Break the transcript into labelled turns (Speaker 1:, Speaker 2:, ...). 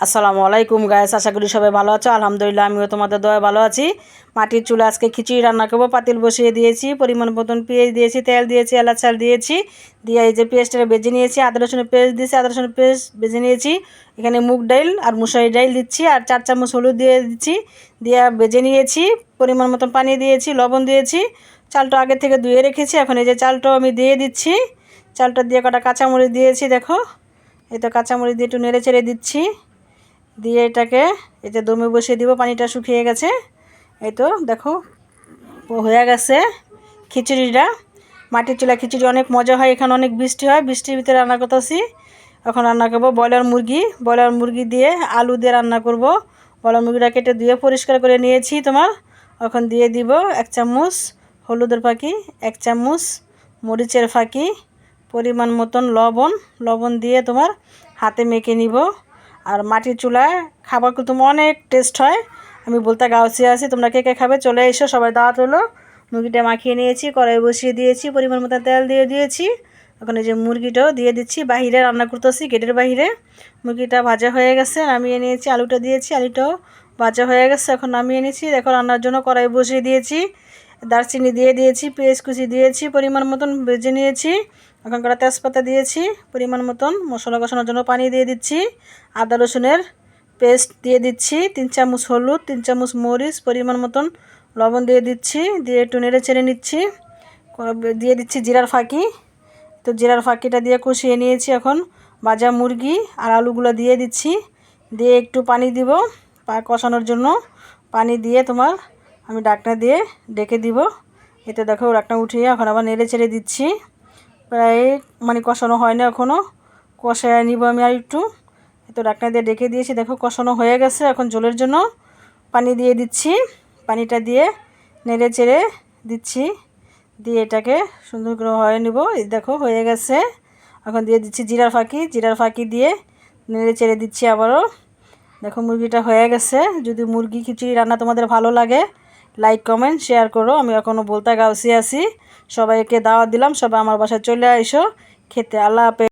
Speaker 1: আসসালামু আলাইকুম গাইস, আশা করি সবাই ভালো আছো। আলহামদুলিল্লাহ আমিও তোমাদের দয়ায় ভালো আছি। মাটির চুলা আজকে খিচুড়ি রান্না করবো। পাতিল বসিয়ে দিয়েছি, পরিমাণ মতন পেঁয়াজ দিয়েছি, তেল দিয়েছি, এলাচ চাল দিয়েছি, দিয়ে এই যে পেঁয়াজটা ভেজে নিয়েছি, আদা রসুনের পেস্ট দিয়েছি, আদা রসুনের পেস্ট ভেজে নিয়েছি। এখানে মুগ ডাল আর মুসুরি ডাল দিচ্ছি, আর 4 চামচ হলুদ দিয়ে দিচ্ছি, দিয়ে ভেজে নিয়েছি। পরিমাণ মতন পানি দিয়েছি, লবণ দিয়েছি। চালটা আগে থেকে ধুয়ে রেখেছি। এখন এই যে চালটাও আমি দিয়ে দিচ্ছি। চালটা দিয়ে কটা কাঁচামরিচ দিয়েছি, দেখো এই তো কাঁচামরিচ দিয়ে একটু নেড়ে চেড়ে দিচ্ছি। দিয়ে এটাকে এই যে দমে বসিয়ে দিব। পানিটা শুকিয়ে গেছে, এই তো দেখো হয়ে গেছে খিচুড়িটা। মাটির চুলা খিচুড়ি অনেক মজা হয়। এখানে অনেক বৃষ্টি হয়, বৃষ্টির ভিতরে রান্না করতেছি। এখন রান্না করবো ব্রয়লার মুরগি দিয়ে আলু দিয়ে রান্না করব। ব্রয়লার মুরগিটা কেটে ধুয়ে পরিষ্কার করে নিয়েছি তোমার। এখন দিয়ে দিব 1 চামচ হলুদের ফাঁকি, 1 চামচ মরিচের ফাঁকি, পরিমাণ মতন লবণ দিয়ে তোমার হাতে মেখে নিব। আর মাটির চুলায় খাবার কিন্তু অনেক টেস্ট হয়। আমি বলতে গাউসি আছি, তোমরা কে কে খাবে চলে এসো, সবাই দাওয়াত হলো। মুরগিটা মাখিয়ে নিয়েছি, কড়াই বসিয়ে দিয়েছি, পরিমাণ মতো তেল দিয়ে দিয়েছি। এখন এই যে মুরগিটাও দিয়ে দিচ্ছি। বাহিরে রান্না করতেছি, গেটের বাহিরে। মুরগিটা ভাজা হয়ে গেছে, নামিয়ে নিয়েছি। আলুটা দিয়েছি, আলুটাও ভাজা হয়ে গেছে, এখন নামিয়ে নিয়েছি। দেখো রান্নার জন্য কড়াই বসিয়ে দিয়েছি, দারচিনি দিয়ে দিয়েছি, পেঁয়াজ কুচি দিয়েছি, পরিমাণ মতন ভেজে নিয়েছি। এখন কটা তেজপাতা দিয়েছি, পরিমাণ মতন মশলা কষানোর জন্য পানি দিয়ে দিচ্ছি। আদা রসুনের পেস্ট দিয়ে দিচ্ছি, 3 চামচ হলুদ, 3 চামচ মরিচ, পরিমাণ মতন লবণ দিয়ে দিচ্ছি। দিয়ে একটু নেড়ে চেড়ে নিচ্ছি। দিয়ে দিচ্ছি জিরার ফাঁকি। তো জিরার ফাঁকিটা দিয়ে কষিয়ে নিয়েছি। এখন ভাজা মুরগি আর আলুগুলো দিয়ে দিচ্ছি। দিয়ে একটু পানি দিব কষানোর জন্য। পানি দিয়ে তোমার আমি ঢাকনা দিয়ে ডেকে দিব। এতে দেখো ঢাকনা উঠিয়ে এখন আবার নেড়ে চেড়ে দিচ্ছি। প্রায় কষানো হয় না এখনও, কষায় নিব আমি আর একটু। তো ঢাকনা দিয়ে ডেকে দিয়েছি, দেখো কষানো হয়ে গেছে। এখন ঝোলের জন্য পানি দিয়ে দিচ্ছি। পানিটা দিয়ে নেড়ে চেড়ে দিচ্ছি, দিয়ে এটাকে সুন্দর করে হয়ে নিব। এই দেখো হয়ে গেছে। এখন দিয়ে দিচ্ছি জিরার ফাঁকি দিয়ে নেড়ে চেড়ে দিচ্ছি আবারও। দেখো মুরগিটা হয়ে গেছে। যদি মুরগি খিচুড়ি রান্না তোমাদের ভালো লাগে, লাইক কমেন্ট শেয়ার করো। আমি এখনও বলতে গাউসি আছি, সবাইকে দাওয়াত দিলাম, সবাই আমার বাসায় চলে আইসো খেতে। আল্লাহ হাফেজ।